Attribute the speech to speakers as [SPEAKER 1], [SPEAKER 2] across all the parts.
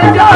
[SPEAKER 1] Get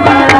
[SPEAKER 1] Bye.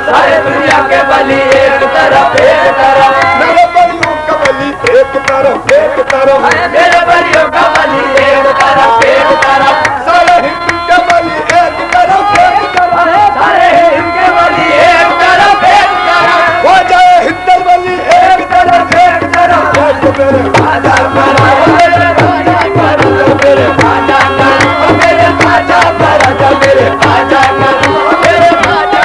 [SPEAKER 1] सारे दुनिया के बली एक तरफ मेरे बलियों का बली एक तरफ मेरे बलियों का बली एक तरफ सारे हिंदू के बली एक तरफ सारे हिंदू के बली एक तरफ हो जाए हिंदू बली एक तरफ मेरे राजा करो मेरे राजा करो मेरे राजा करो मेरे राजा करो मेरे राजा करो मेरे राजा करो मेरे राजा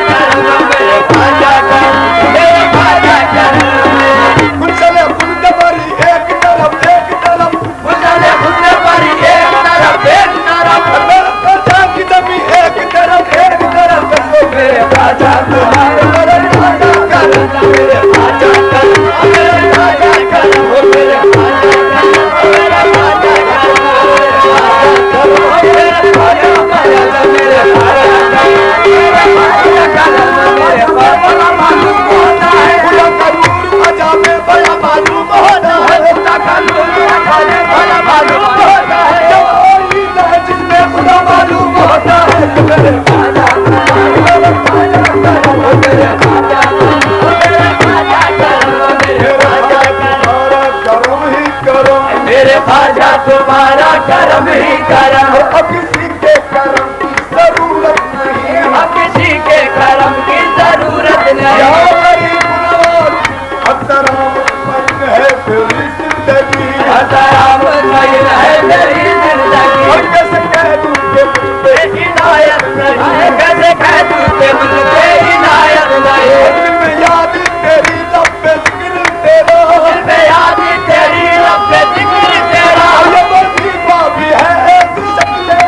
[SPEAKER 1] करो मेरे राजा करो मेरे राजा करो कुचले कुंडे परी एक तरफ कुचले कुंडे परी एक तरफ मेरे राजा की जमी एक तरफ मेरे राजा तुम्हारे मेरे राजा करो मेरे राजा करो मेरे राजा करो मेरे राजा करो मेरे राजा करो मेरे राजा करो मेरे राजा करो मेरे बड़ा मालूम होता है खुदा करूर आजा में बड़ा मालूम होता है खुदा करूर आजा में बड़ा मालूम होता है जो कोई है जिसमें खुदा मालूम होता है मेरे राजा मेरे राजा करो मेरे राजा मेरे राजा तुम्हारा करम ही करम अब किसी के करम की जरूरत नहीं अब किसी के करम की जरूरत नहीं है मेरी जिंदगी हजाराम है मेरी जिंदगी और कैसे कह दूं कि मुझ पे इनायत नहीं कैसे कह दूं कि मुझ पे इनायत नहीं दिल में याद तेरी लब पे जिक्र तेरा दिल में याद तेरी लब पे जिक्र तेरा ये वजीफा भी है एक शक्ल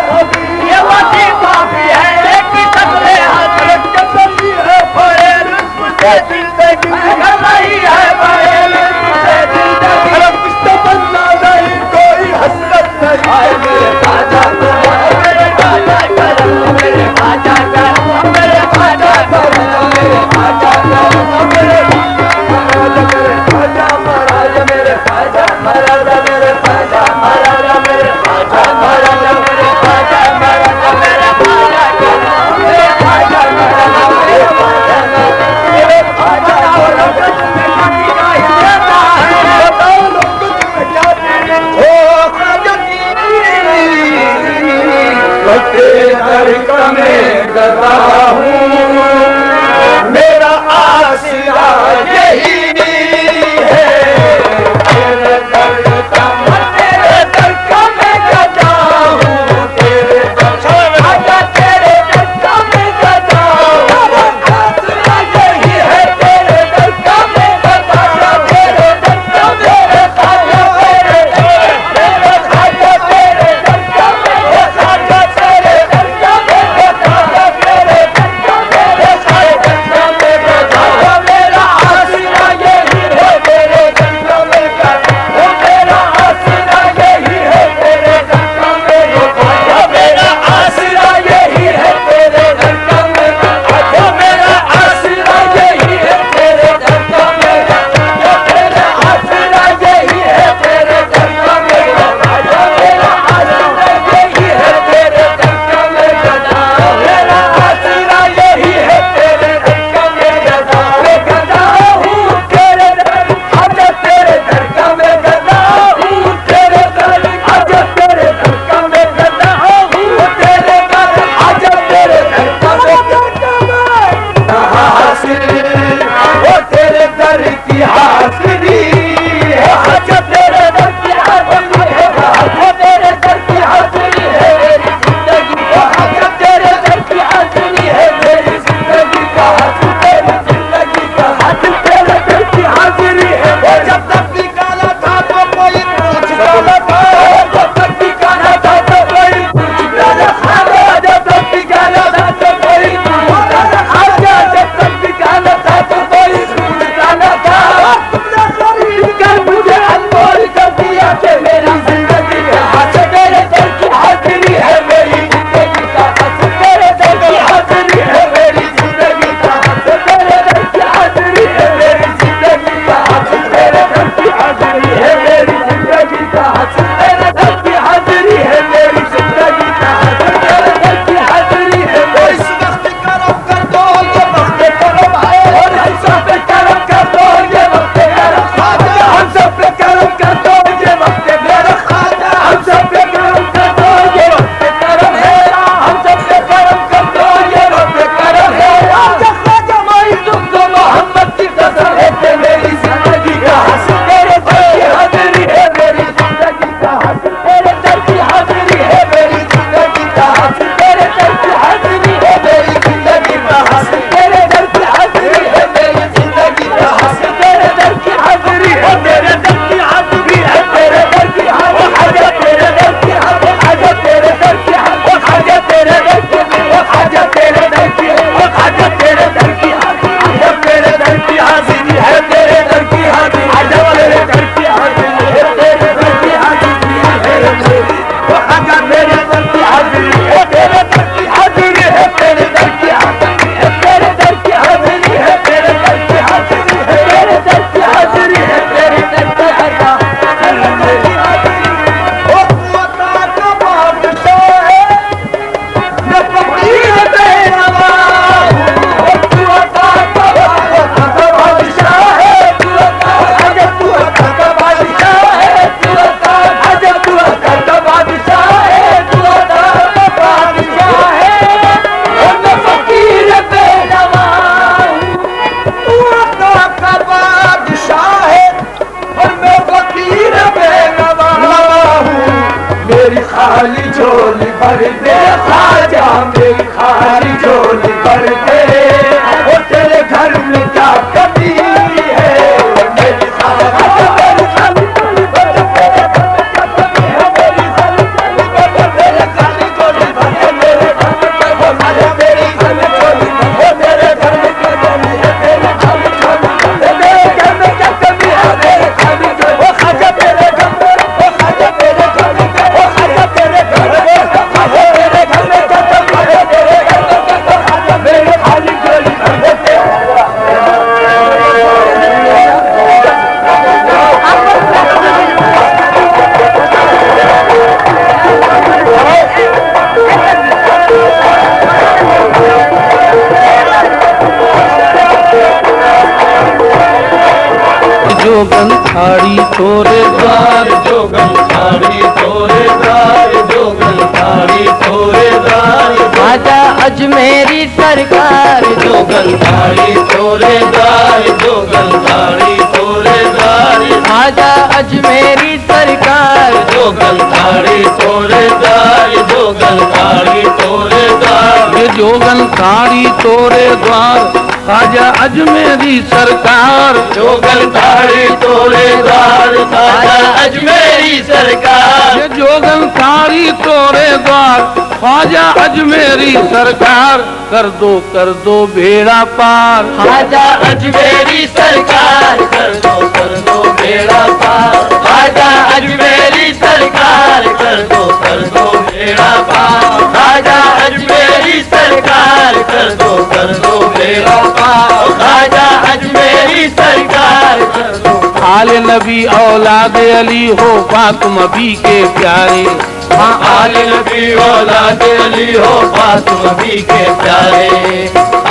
[SPEAKER 1] तुम्हारी झोली भर दे, वो तेरे घर में क्या कमी है, मेरी साली मेरी साली झोली भर दे, तेरे घर में क्या कमी है, मेरी साली झोली भर दे, तेरे साली झोली भर दे, मेरे घर में क्या कमी है, मेरी साली झोली भर दे, मेरे घर में क्या कमी है, मेरी साली झोली भर दे, मेरे घर में क्या कमी है, मेरे साली झोली, वो खाजा मेरे घर में, वो खाजा मेरे घर में, वो खाजा मेरे घर में, खाजा मेरे घर में क्या कमी है, मेरे घर में क्या कमी है, मेरे खाली झोली भर दे।
[SPEAKER 2] जोगन थाड़ी तोरे द्वार,
[SPEAKER 1] जोगन थाड़ी तोरे द्वार, जोगन थाड़ी तोरे द्वार,
[SPEAKER 3] खाजा अजमेरी सरकार,
[SPEAKER 1] जोगन थाड़ी तोरे द्वार, जोगन थाड़ी तोरे द्वार,
[SPEAKER 3] खाजा अजमेरी सरकार,
[SPEAKER 1] जोगन थाड़ी तोरे द्वार, जोगन थाड़ी तोरे द्वार,
[SPEAKER 2] ये जोगन थाड़ी तोरे द्वार, खाजा अजमेरी सरकार,
[SPEAKER 1] जोगन थाड़ी तोरे द्वार, खाजा अजमेरी सरकार,
[SPEAKER 2] ये जोगन थाड़ी तोरे द्वार, ख्वाजा अजमेरी सरकार, कर दो बेड़ा पार,
[SPEAKER 3] खाजा अजमेरी सरकार,
[SPEAKER 1] कर दो बेड़ा पार, खाजा अजमेरी सरकार, कर दो बेड़ा पार, खाजा अजमेरी सरकार, कर दो बेड़ा पार, खाजा अजमेरी सरकार, कर दो।
[SPEAKER 2] आले नबी औलाद अली हो फातिमा भी के प्यारे,
[SPEAKER 1] हाँ आले नबी औलाद अली हो फातिमा भी के प्यारे,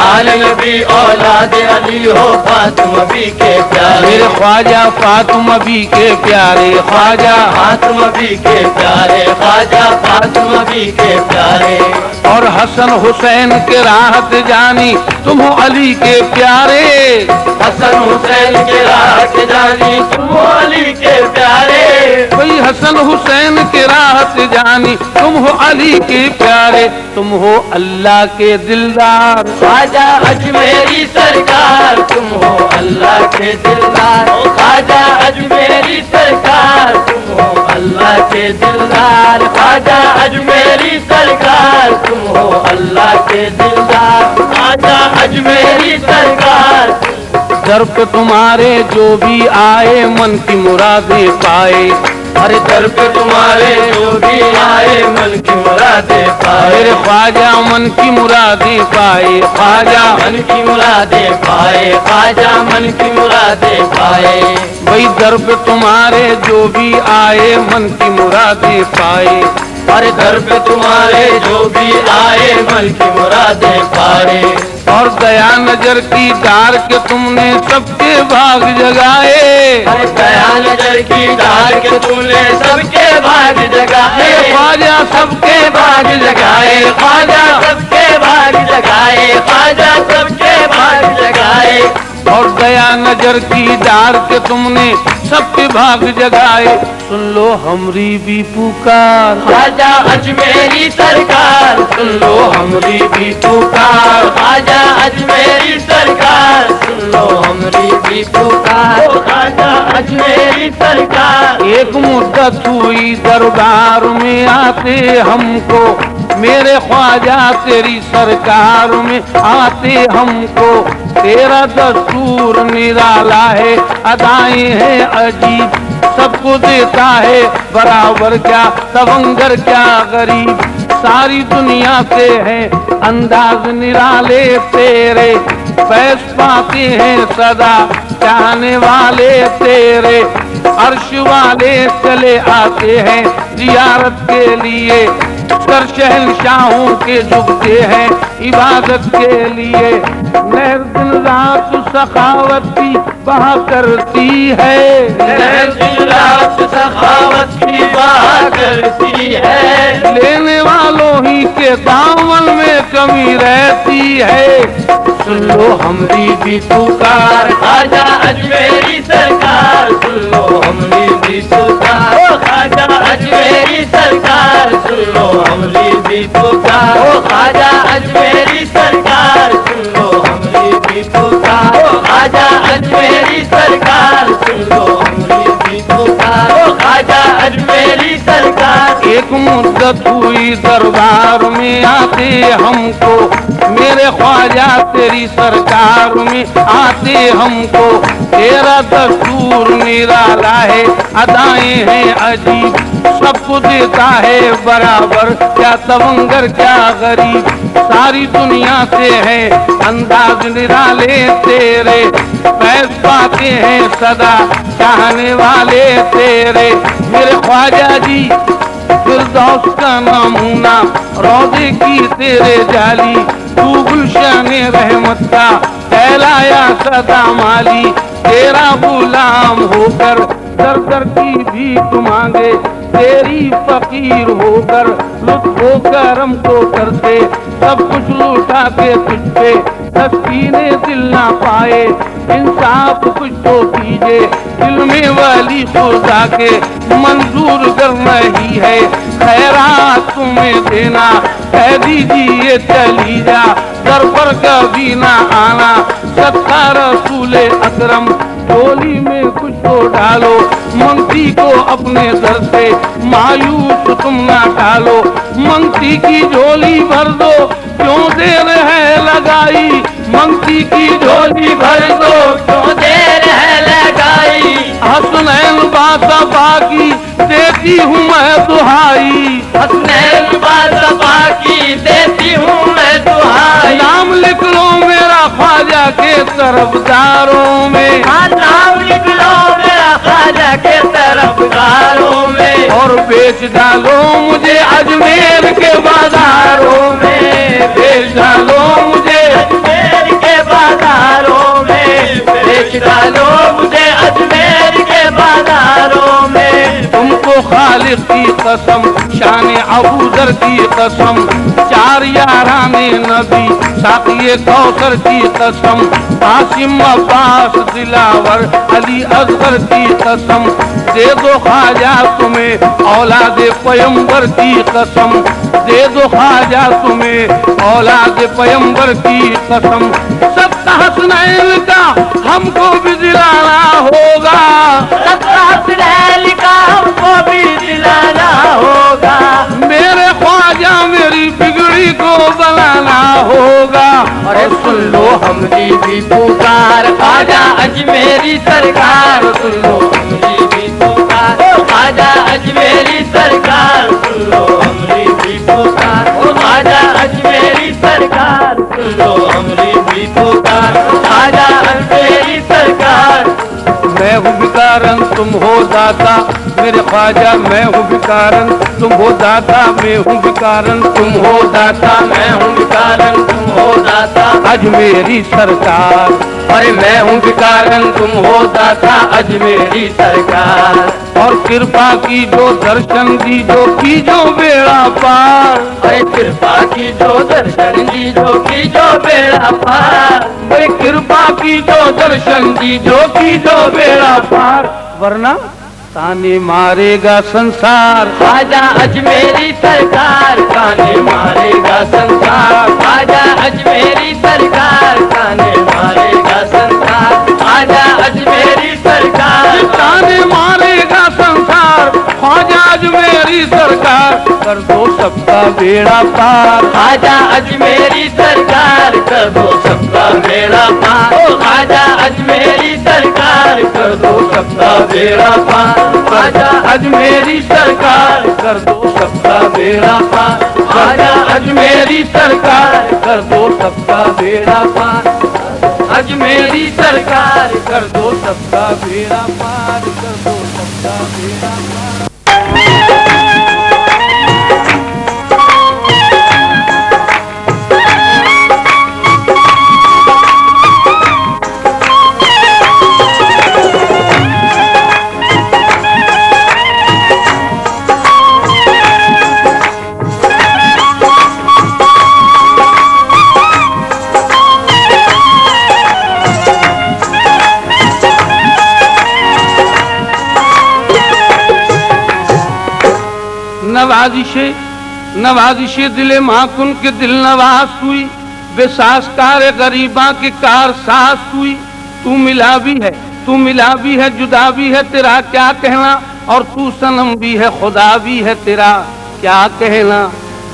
[SPEAKER 1] आले नबी औलाद अली हो फातिमा भी के प्यारे,
[SPEAKER 2] मेरे ख्वाजा फातिमा भी के प्यारे, ख्वाजा
[SPEAKER 1] फातिमा भी के प्यारे, ख्वाजा फातिमा भी के प्यारे,
[SPEAKER 2] और हसन हुसैन के राहत जानी तुम हो अली के प्यारे,
[SPEAKER 1] हसन हुसैन के राहत जानी तुम हो अली के प्यारे,
[SPEAKER 2] कोई हसन हुसैन के राहत जानी तुम हो अली के प्यारे, तुम हो अल्लाह के दिलदार,
[SPEAKER 3] खाजा
[SPEAKER 1] अजमेरी सरकार, तुम हो अल्लाह के दिलदार, ख्वाजा अजमेरी सरकार, तुम हो अल्लाह के दिलदार, ख्वाजा अजमेरी सरकार, तुम हो अल्लाह के दिलदार, ख्वाजा अजमेरी सरकार,
[SPEAKER 2] दर पे तुम्हारे जो भी आए मन की मुरादें पाए,
[SPEAKER 1] हर दर पे तुम्हारे जो भी आए मन की मुरादें पाए,
[SPEAKER 2] मेरे ख्वाजा मन की मुरादें पाए, ख्वाजा
[SPEAKER 1] मन की मुरादें पाए, ख्वाजा मन की मुरादें पाए,
[SPEAKER 2] भाई दर पे तुम्हारे जो भी आए मन की मुरादें पाए,
[SPEAKER 1] हर दर पे तुम्हारे जो भी आए मन की मुरादें पाए,
[SPEAKER 2] और दया नजर की डार के तुमने सबके भाग जगाए,
[SPEAKER 1] हर दया नजर की डाल के तूने सबके भाग जगाए,
[SPEAKER 2] ख्वाजा सबके
[SPEAKER 1] भाग जगाए, ख्वाजा सबके भाग जगाए, ख्वाजा सबके भाग जगाए,
[SPEAKER 2] और दया नजर की डार के तुमने सबके भाग जगाए, सुन लो हमरी भी पुकार,
[SPEAKER 1] ख्वाजा अजमेरी सरकार, सुन लो हमरी भी पुकार, ख्वाजा अजमेरी सरकार, सुन लो हमरी भी पुकार, ख्वाजा अजमेरी सरकार,
[SPEAKER 2] एक मुद्दत हुई दरबार में आते हमको, मेरे ख्वाजा तेरी सरकार में आते हमको, तेरा दस्तूर निराला है, अदाएं हैं अजीब, सबको देता है बराबर, क्या तवंगर क्या गरीब, सारी दुनिया से है अंदाज निराले तेरे, फैज पाते हैं सदा चाहने वाले तेरे, अर्श वाले चले आते हैं जियारत के लिए, कर शहंशाहों के झुकते हैं इबादत के लिए, नहर दिन रात सखावत की बहा करती है,
[SPEAKER 1] नहर दिन रात सखावत की बहा करती है,
[SPEAKER 2] लेने वालों ही के दामन में कमी रहती है, सुन लो हमरी भी पुकार,
[SPEAKER 1] ख्वाजा अजमेरी सरकार, सुन लो हमरी
[SPEAKER 3] भी पुकार, ओ ख्वाजा अजमेरी सरकार सुन लो हमारी भी पुकार, ओ ख्वाजा अजमेरी सरकार सुन लो हमारी भी पुकार, ओ ख्वाजा अजमेरी सरकार सुन लो हमारी भी पुकार, ओ ख्वाजा अजमेरी सरकार।
[SPEAKER 2] एक मुद्दत हुई दरबार में आते हमको, मेरे ख्वाजा तेरी सरकार में आते हमको, तेरा दस्तूर निराला है, अदाएं हैं अजीब, सबको देता है बराबर, क्या तवंगर क्या गरीब, सारी दुनिया से है अंदाज निराले तेरे, फैज पाते हैं सदा चाहने वाले तेरे, मेरे ख्वाजा जी फिरदौस का नमूना, रोज़े की तेरे जाली, तू गुलशन रहमत का फैलाया सदा माली, तेरा गुलाम होकर दर दर की भीख मांगे, तेरी फकीर होकर लुत्फो करम को करते, सब कुछ लूटा के तुझ पे तस्कीने दिल ना पाए, इंसाफ कुछ तो कीजिए, दिल में वाली खुदा के मंजूर कर रही है, खैरात तुम्हें देना कह दीजिए चली जा, दर पर कभी ना आना, सत्ता रसूले अकरम, झोली में कुछ तो डालो, मंगती को अपने दर से मायूस तुम ना डालो, मंगती की झोली भर दो, क्यों देर है लगाई, मंगती की झोली भर दो,
[SPEAKER 3] क्यों देर है लगाई,
[SPEAKER 2] हसनैन बाता बाकी देती हूँ मैं दुहाई,
[SPEAKER 3] हसनैन बादशाह की देती हूँ मैं दुहाई,
[SPEAKER 2] नाम लिख लो मेरा ख्वाजा के तरफदारों में,
[SPEAKER 3] हाँ नाम लिख लो मेरा ख्वाजा के तरफदारों में,
[SPEAKER 2] और बेच डालो मुझे अजमेर के बाजारों में, बेच डालो मुझे
[SPEAKER 3] अजमेर के बाजारों में, बेच डालो मुझे अजमेर के बाजारों में,
[SPEAKER 2] तुमको खालिक की कसम, शान अबूजर की कसम, चार याराने नबी साक़िए कौसर की कसम, आसिम अब्बास दिलावर अली असगर की कसम, दे दो ख्वाजा तुम्हें औलाद पैगंबर की कसम, दे दो ख्वाजा तुम्हें औलाद पैगंबर की कसम, सबका हसनैन का हमको भी दिलाना होगा,
[SPEAKER 3] सबका हसनैन का हमको भी दिलाना होगा,
[SPEAKER 2] मेरे ख्वाजा मेरी बिगड़ी को बनाना होगा,
[SPEAKER 3] अरे सुन लो हमरी भी पुकार, ख्वाजा अजमेरी सरकार सुन लो हमरी भी पुकार, ओ ख्वाजा अजमेरी सरकार सुन लो हमरी भी पुकार, ओ ख्वाजा अजमेरी सरकार सुन लो हमरी भी पुकार, ख्वाजा अजमेरी सरकार।
[SPEAKER 2] मैं हूँ भिकारन तुम हो दाता, मेरे ख्वाजा मैं हूँ भिकारन तुम हो दाता, मैं हूँ भिकारन तुम हो दाता,
[SPEAKER 3] मैं हूँ भिकारन तुम हो दाता,
[SPEAKER 2] अजमेरी सरकार,
[SPEAKER 3] अरे मैं हूँ भिकारन तुम हो दाता अजमेरी सरकार,
[SPEAKER 2] और कृपा की जो दर्शन दी जो की जो बेड़ा पार,
[SPEAKER 3] अरे कृपा की जो दर्शन दी जो की जो बेड़ा पार,
[SPEAKER 2] भाई कृपा की जो दर्शन दी जो की जो बेड़ा पार, वरना ताने मारेगा संसार,
[SPEAKER 3] ख्वाजा अजमेरी सरकार ताने मारेगा संसार, ख्वाजा अजमेरी सरकार ताने मारेगा संसार, ख्वाजा अजमेरी सरकार
[SPEAKER 2] ताने मारेगा संसार, ख्वाजा अजमेरी सरकार कर दो सबका बेड़ा पार,
[SPEAKER 3] ख्वाजा अजमेरी सरकार कर दो सबका बेड़ा पार, ओ ख्वाजा अजमेरी सरकार कर दो सबका बेड़ा पार, ख्वाजा
[SPEAKER 2] अजमेरी सरकार कर दो सबका बेड़ा पार, ख्वाजा अजमेरी सरकार कर दो सबका बेड़ा पार, अजमेरी सरकार कर दो सबका बेड़ा पार, कर दो सबका बेड़ा पार। नवाजिश दिले माकुन के दिल नवाज हुई, बेसासकार गरीबा की कार सास हुई। तू मिला भी है जुदा भी है तेरा क्या कहना, और तू सनम भी है खुदा भी है तेरा क्या कहना।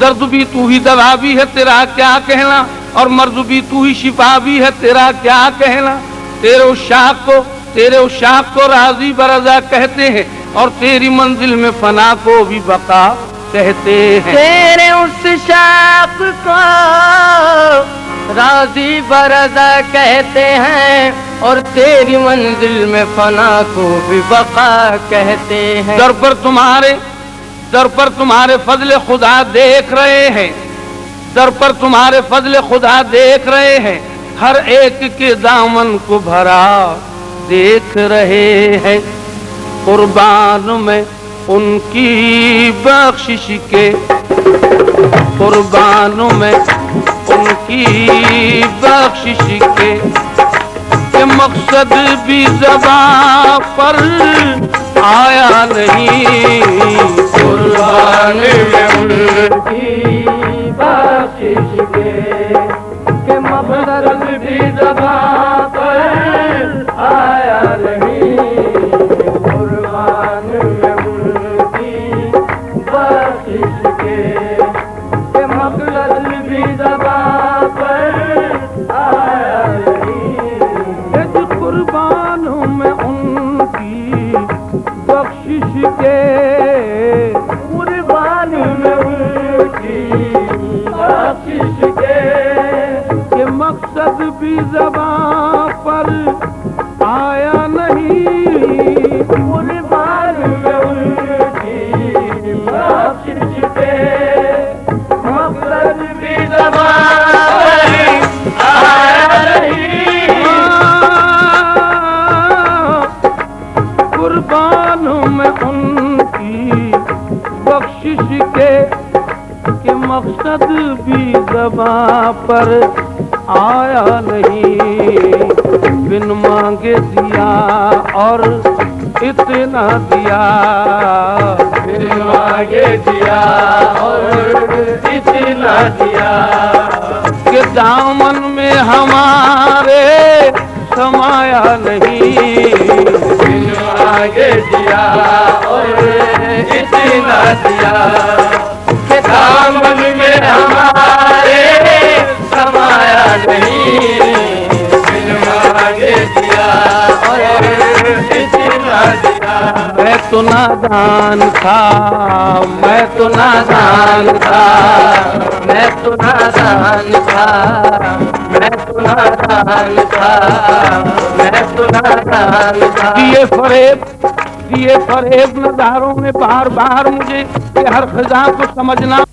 [SPEAKER 2] दर्द भी तू ही दवा भी है तेरा क्या कहना, और मर्ज भी तू ही शिफा भी है तेरा क्या कहना। तेरे उस शाख को राजी बरजा कहते हैं, और तेरी मंजिल में फना को भी बका कहते हैं।
[SPEAKER 3] तेरे उस शाख को राजी बरजा कहते हैं, और तेरी मंजिल में फना को भी बका कहते हैं।
[SPEAKER 2] दर पर तुम्हारे फजल खुदा देख रहे हैं, दर पर तुम्हारे फजल खुदा देख रहे हैं। हर एक के दामन को भरा देख रहे हैं। कुर्बान में उनकी बख्शिश के, कुर्बान में उनकी बख्शिश के मकसद भी ज़बां पर आया नहीं।
[SPEAKER 3] कुर्बान में उनकी बख्शिश के मकसद भी ज़बां पर आया नहीं। कुर्बान में उनकी बख्शिश के मकसद भी ज़बां पर आया नहीं।
[SPEAKER 2] कुर्बान में उनकी बख्शिश के,
[SPEAKER 3] कुर्बान में उनकी बख्शिश के
[SPEAKER 2] मकसद भी ज़बां पर आया नहीं।
[SPEAKER 3] कुर्बान में उनकी बख्शिश के मकसद भी ज़बां पर आया नहीं।
[SPEAKER 2] कुर्बान में उनकी बख्शिश के मकसद भी ज़बां पर आया नहीं। बिन मांगे दिया और इतना दिया,
[SPEAKER 3] बिन मांगे दिया और इतना दिया,
[SPEAKER 2] कि दामन में हमारे समाया नहीं।
[SPEAKER 3] बिन मांगे दिया और इतना दिया, कि दामन में हमारे समाया नहीं। बिन मांगे दिया और इतना दिया।
[SPEAKER 2] मैं तो नादान था, मैं तो नादान था,
[SPEAKER 3] मैं तो नादान था, मैं तो नादान था, मैं तो नादान था।
[SPEAKER 2] दिए फरेब नज़ारों ने बार बार मुझे कि हर खजा को समझना